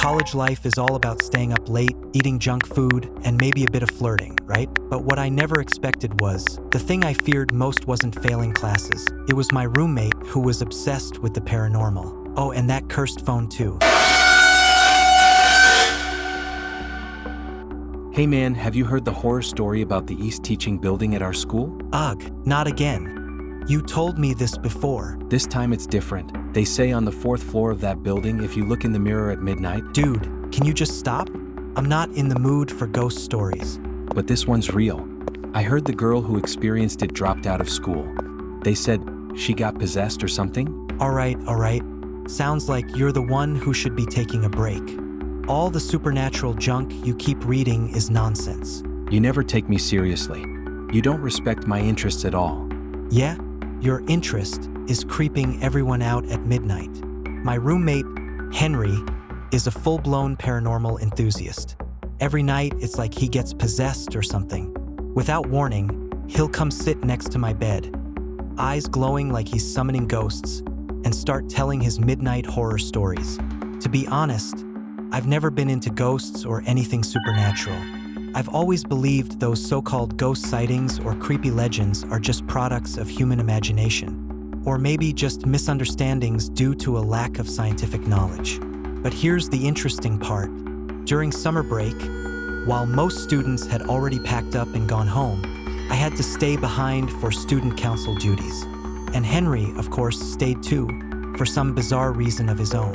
College life is all about staying up late, eating junk food, and maybe a bit of flirting, right? But what I never expected was, the thing I feared most wasn't failing classes. It was my roommate who was obsessed with the paranormal. Oh, and that cursed phone too. Hey man, have you heard the horror story about the East Teaching building at our school? Ugh, not again. You told me this before. This time it's different. They say on the 4th floor of that building, if you look in the mirror at midnight. Dude, can you just stop? I'm not in the mood for ghost stories. But this one's real. I heard the girl who experienced it dropped out of school. They said she got possessed or something. All right. Sounds like you're the one who should be taking a break. All the supernatural junk you keep reading is nonsense. You never take me seriously. You don't respect my interests at all. Yeah? Your interest is creeping everyone out at midnight. My roommate, Henry, is a full-blown paranormal enthusiast. Every night, it's like he gets possessed or something. Without warning, he'll come sit next to my bed, eyes glowing like he's summoning ghosts, and start telling his midnight horror stories. To be honest, I've never been into ghosts or anything supernatural. I've always believed those so-called ghost sightings or creepy legends are just products of human imagination, or maybe just misunderstandings due to a lack of scientific knowledge. But here's the interesting part. During summer break, while most students had already packed up and gone home, I had to stay behind for student council duties. And Henry, of course, stayed too, for some bizarre reason of his own.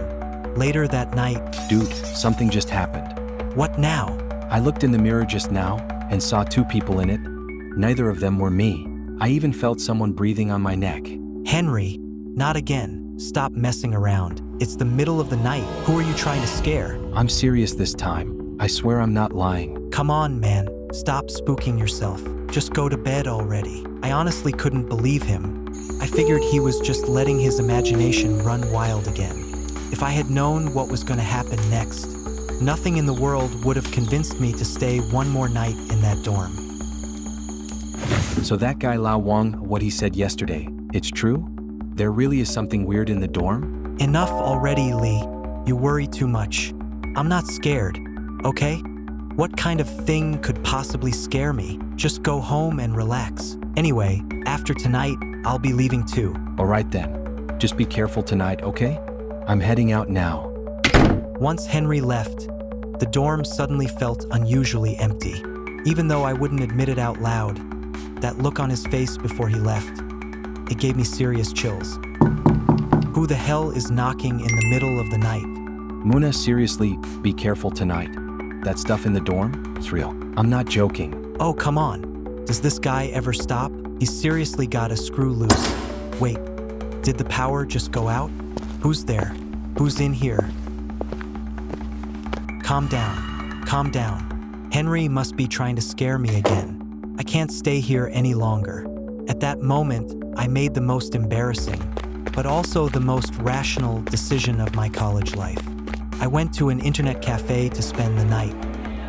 Later that night, Dude, something just happened. What now? I looked in the mirror just now and saw 2 people in it. Neither of them were me. I even felt someone breathing on my neck. Henry, not again. Stop messing around. It's the middle of the night. Who are you trying to scare? I'm serious this time. I swear I'm not lying. Come on, man. Stop spooking yourself. Just go to bed already. I honestly couldn't believe him. I figured he was just letting his imagination run wild again. If I had known what was going to happen next, nothing in the world would have convinced me to stay one more night in that dorm. So that guy Lao Wang, what he said yesterday, it's true? There really is something weird in the dorm? Enough already, Lee. You worry too much. I'm not scared, okay? What kind of thing could possibly scare me? Just go home and relax. Anyway, after tonight, I'll be leaving too. All right then. Just be careful tonight, okay? I'm heading out now. Once Henry left, the dorm suddenly felt unusually empty. Even though I wouldn't admit it out loud, that look on his face before he left, it gave me serious chills. Who the hell is knocking in the middle of the night? Muna, seriously, be careful tonight. That stuff in the dorm? It's real. I'm not joking. Oh, come on. Does this guy ever stop? He's seriously got a screw loose. Wait, did the power just go out? Who's there? Who's in here? Calm down. Henry must be trying to scare me again. I can't stay here any longer. At that moment, I made the most embarrassing, but also the most rational decision of my college life. I went to an internet cafe to spend the night.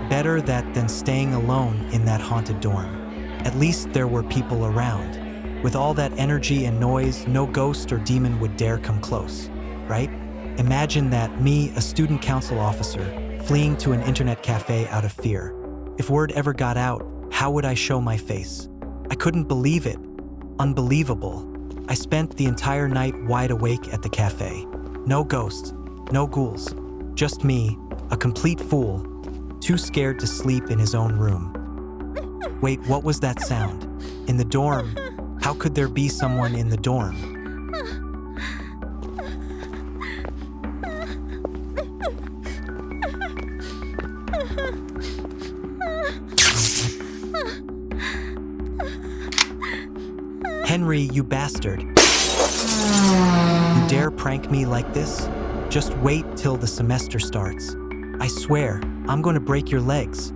Better that than staying alone in that haunted dorm. At least there were people around. With all that energy and noise, no ghost or demon would dare come close, right? Imagine that, me, a student council officer, fleeing to an internet cafe out of fear. If word ever got out, how would I show my face? I couldn't believe it. Unbelievable. I spent the entire night wide awake at the cafe. No ghosts, no ghouls. Just me, a complete fool, too scared to sleep in his own room. Wait, what was that sound? In the dorm? How could there be someone in the dorm? Henry, you bastard. You dare prank me like this? Just wait till the semester starts. I swear, I'm going to break your legs.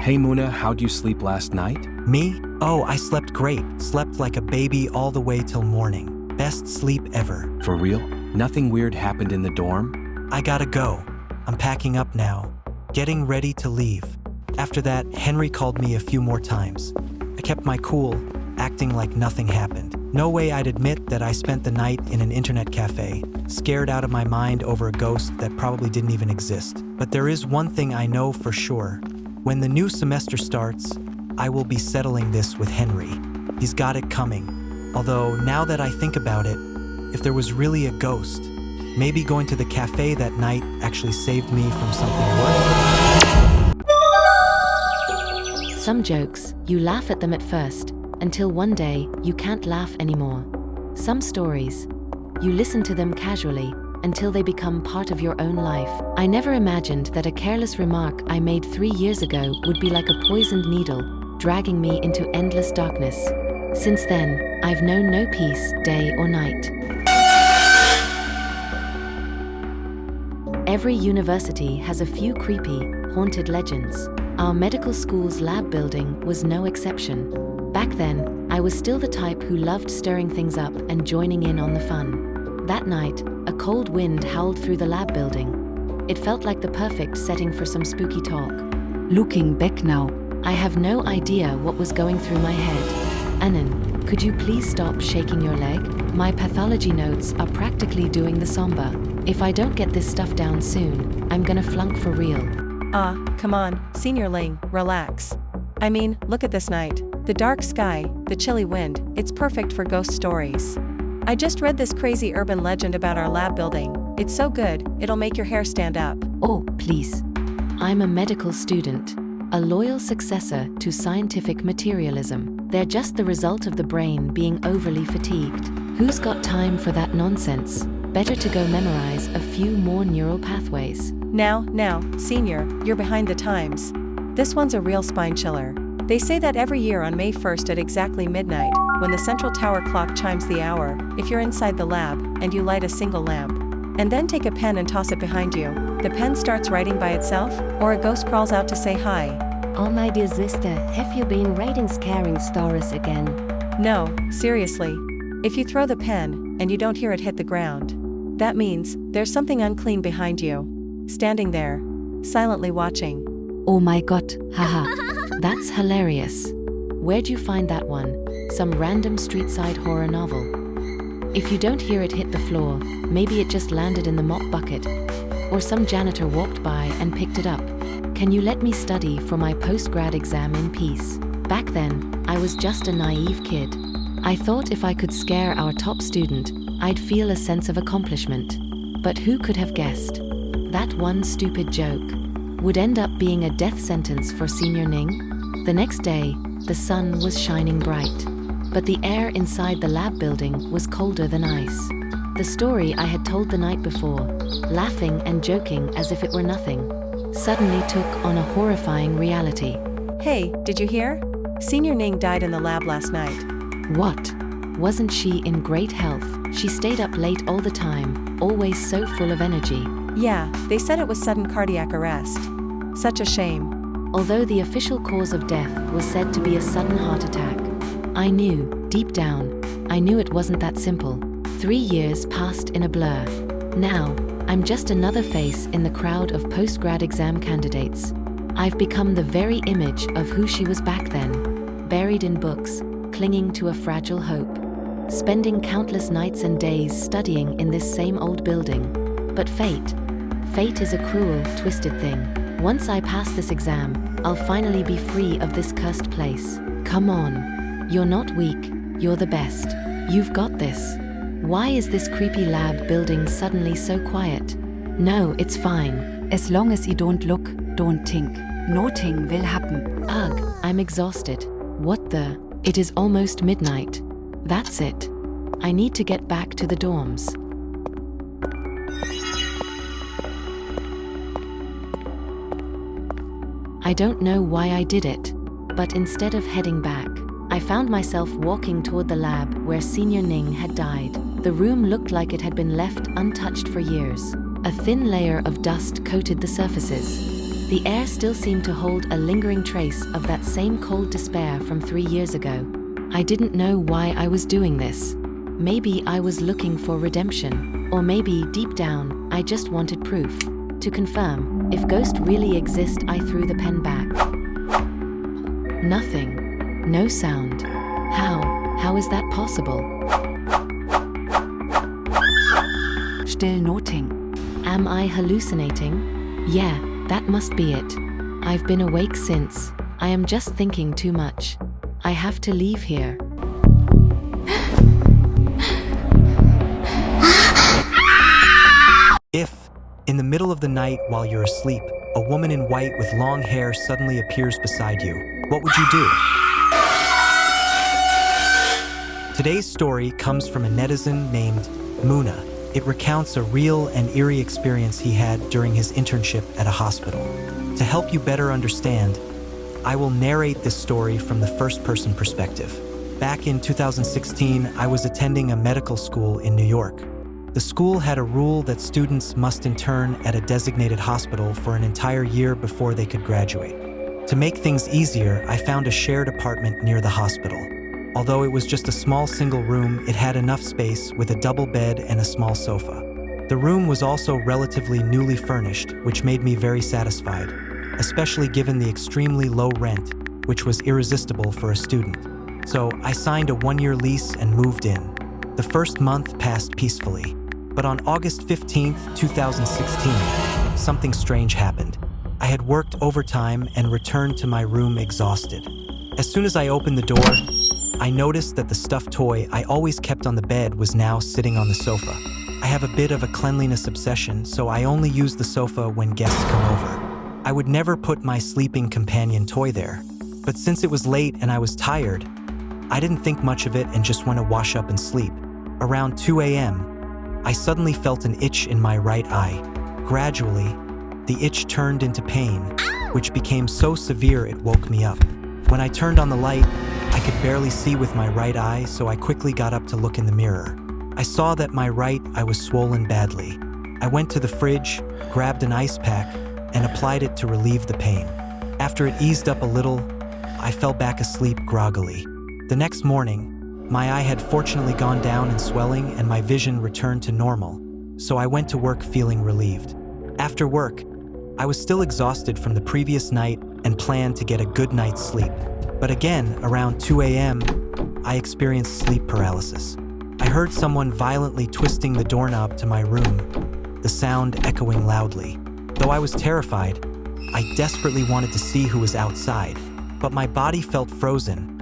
Hey Muna, how'd you sleep last night? Me? Oh, I slept great. Slept like a baby all the way till morning. Best sleep ever. For real? Nothing weird happened in the dorm? I gotta go. I'm packing up now. Getting ready to leave. After that, Henry called me a few more times. I kept my cool, acting like nothing happened. No way I'd admit that I spent the night in an internet cafe, scared out of my mind over a ghost that probably didn't even exist. But there is one thing I know for sure. When the new semester starts, I will be settling this with Henry. He's got it coming. Although, now that I think about it, if there was really a ghost, maybe going to the cafe that night actually saved me from something worse. Some jokes, you laugh at them at first, until one day, you can't laugh anymore. Some stories, you listen to them casually, until they become part of your own life. I never imagined that a careless remark I made 3 years ago would be like a poisoned needle, dragging me into endless darkness. Since then, I've known no peace, day or night. Every university has a few creepy, haunted legends. Our medical school's lab building was no exception. Back then, I was still the type who loved stirring things up and joining in on the fun. That night, a cold wind howled through the lab building. It felt like the perfect setting for some spooky talk. Looking back now, I have no idea what was going through my head. Annan, could you please stop shaking your leg? My pathology notes are practically doing the samba. If I don't get this stuff down soon, I'm gonna flunk for real. Come on, Senior Ling, relax. I mean, look at this night. The dark sky, the chilly wind, it's perfect for ghost stories. I just read this crazy urban legend about our lab building. It's so good, it'll make your hair stand up. Oh, please. I'm a medical student, a loyal successor to scientific materialism. They're just the result of the brain being overly fatigued. Who's got time for that nonsense? Better to go memorize a few more neural pathways. Now, Senior, you're behind the times. This one's a real spine chiller. They say that every year on May 1st at exactly midnight, when the central tower clock chimes the hour, if you're inside the lab, and you light a single lamp, and then take a pen and toss it behind you, the pen starts writing by itself, or a ghost crawls out to say hi. Oh my dear sister, have you been writing scaring stories again? No, seriously. If you throw the pen, and you don't hear it hit the ground, that means there's something unclean behind you. Standing there, silently watching. Oh my god, haha. That's hilarious. Where'd you find that one? Some random street-side horror novel? If you don't hear it hit the floor, maybe it just landed in the mop bucket. Or some janitor walked by and picked it up. Can you let me study for my post-grad exam in peace? Back then, I was just a naive kid. I thought if I could scare our top student, I'd feel a sense of accomplishment. But who could have guessed? That one stupid joke would end up being a death sentence for Senior Ning. The next day, the sun was shining bright, but the air inside the lab building was colder than ice. The story I had told the night before, laughing and joking as if it were nothing, suddenly took on a horrifying reality. Hey, did you hear? Senior Ning died in the lab last night. What? Wasn't she in great health? She stayed up late all the time, always so full of energy. Yeah, they said it was sudden cardiac arrest. Such a shame. Although the official cause of death was said to be a sudden heart attack, I knew, deep down, I knew it wasn't that simple. 3 years passed in a blur. Now, I'm just another face in the crowd of post-grad exam candidates. I've become the very image of who she was back then, buried in books, clinging to a fragile hope, spending countless nights and days studying in this same old building. But fate is a cruel, twisted thing. Once I pass this exam, I'll finally be free of this cursed place. Come on. You're not weak, you're the best. You've got this. Why is this creepy lab building suddenly so quiet? No, it's fine. As long as you don't look, don't think. Nothing will happen. Ugh, I'm exhausted. What the? It is almost midnight. That's it. I need to get back to the dorms. I don't know why I did it, but instead of heading back, I found myself walking toward the lab where Senior Ning had died. The room looked like it had been left untouched for years. A thin layer of dust coated the surfaces. The air still seemed to hold a lingering trace of that same cold despair from 3 years ago. I didn't know why I was doing this. Maybe I was looking for redemption, or maybe deep down, I just wanted proof. To confirm, if ghosts really exist, I threw the pen back. Nothing. No sound. How? How is that possible? Still noting. Am I hallucinating? Yeah, that must be it. I've been awake since. I am just thinking too much. I have to leave here. If, in the middle of the night while you're asleep, a woman in white with long hair suddenly appears beside you, what would you do? Today's story comes from a netizen named Muna. It recounts a real and eerie experience he had during his internship at a hospital. To help you better understand, I will narrate this story from the first-person perspective. Back in 2016, I was attending a medical school in New York. The school had a rule that students must intern at a designated hospital for an entire year before they could graduate. To make things easier, I found a shared apartment near the hospital. Although it was just a small single room, it had enough space with a double bed and a small sofa. The room was also relatively newly furnished, which made me very satisfied, especially given the extremely low rent, which was irresistible for a student. So I signed a 1-year lease and moved in. The first month passed peacefully, but on August 15th, 2016, something strange happened. I had worked overtime and returned to my room exhausted. As soon as I opened the door, I noticed that the stuffed toy I always kept on the bed was now sitting on the sofa. I have a bit of a cleanliness obsession, so I only use the sofa when guests come over. I would never put my sleeping companion toy there, but since it was late and I was tired, I didn't think much of it and just went to wash up and sleep. Around 2 a.m., I suddenly felt an itch in my right eye. Gradually, the itch turned into pain, which became so severe it woke me up. When I turned on the light, I could barely see with my right eye, so I quickly got up to look in the mirror. I saw that my right eye was swollen badly. I went to the fridge, grabbed an ice pack, and applied it to relieve the pain. After it eased up a little, I fell back asleep groggily. The next morning, my eye had fortunately gone down in swelling and my vision returned to normal, so I went to work feeling relieved. After work, I was still exhausted from the previous night and planned to get a good night's sleep. But again, around 2 a.m., I experienced sleep paralysis. I heard someone violently twisting the doorknob to my room, the sound echoing loudly. Though I was terrified, I desperately wanted to see who was outside, but my body felt frozen.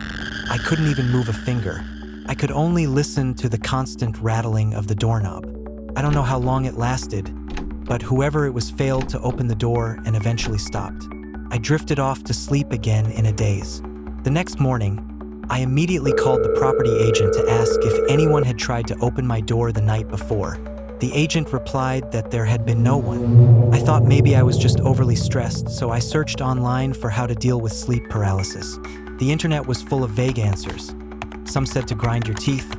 I couldn't even move a finger. I could only listen to the constant rattling of the doorknob. I don't know how long it lasted, but whoever it was failed to open the door and eventually stopped. I drifted off to sleep again in a daze. The next morning, I immediately called the property agent to ask if anyone had tried to open my door the night before. The agent replied that there had been no one. I thought maybe I was just overly stressed, so I searched online for how to deal with sleep paralysis. The internet was full of vague answers. Some said to grind your teeth,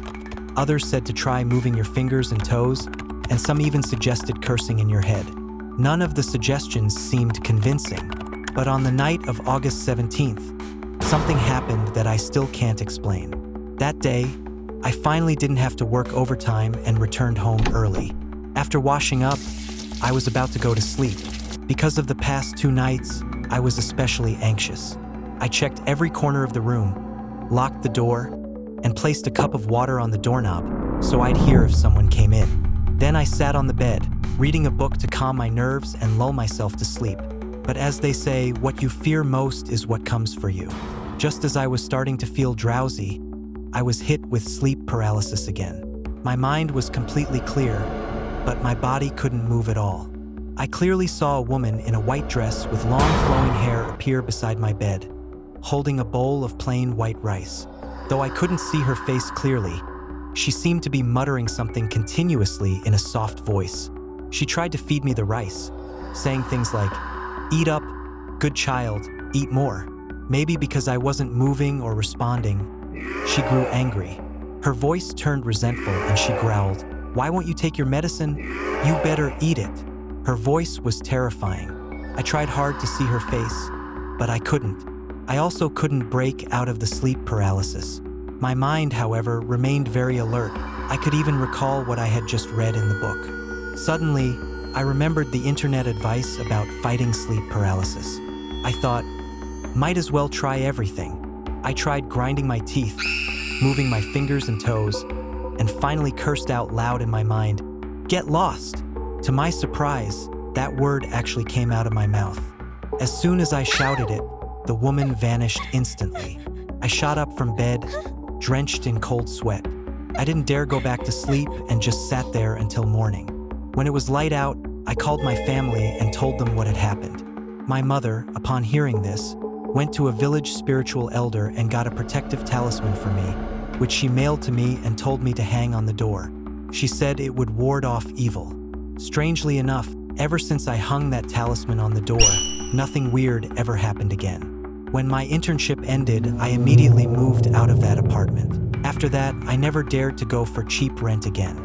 others said to try moving your fingers and toes, and some even suggested cursing in your head. None of the suggestions seemed convincing, but on the night of August 17th, something happened that I still can't explain. That day, I finally didn't have to work overtime and returned home early. After washing up, I was about to go to sleep. Because of the past 2 nights, I was especially anxious. I checked every corner of the room, locked the door, and placed a cup of water on the doorknob so I'd hear if someone came in. Then I sat on the bed, reading a book to calm my nerves and lull myself to sleep. But as they say, what you fear most is what comes for you. Just as I was starting to feel drowsy, I was hit with sleep paralysis again. My mind was completely clear, but my body couldn't move at all. I clearly saw a woman in a white dress with long flowing hair appear beside my bed, holding a bowl of plain white rice. Though I couldn't see her face clearly, she seemed to be muttering something continuously in a soft voice. She tried to feed me the rice, saying things like, "Eat up, good child, eat more." Maybe because I wasn't moving or responding, she grew angry. Her voice turned resentful and she growled, "Why won't you take your medicine? You better eat it." Her voice was terrifying. I tried hard to see her face, but I couldn't. I also couldn't break out of the sleep paralysis. My mind, however, remained very alert. I could even recall what I had just read in the book. Suddenly, I remembered the internet advice about fighting sleep paralysis. I thought, might as well try everything. I tried grinding my teeth, moving my fingers and toes, and finally cursed out loud in my mind, "Get lost!" To my surprise, that word actually came out of my mouth. As soon as I shouted it, the woman vanished instantly. I shot up from bed, drenched in cold sweat. I didn't dare go back to sleep and just sat there until morning. When it was light out, I called my family and told them what had happened. My mother, upon hearing this, went to a village spiritual elder and got a protective talisman for me, which she mailed to me and told me to hang on the door. She said it would ward off evil. Strangely enough, ever since I hung that talisman on the door, nothing weird ever happened again. When my internship ended, I immediately moved out of that apartment. After that, I never dared to go for cheap rent again.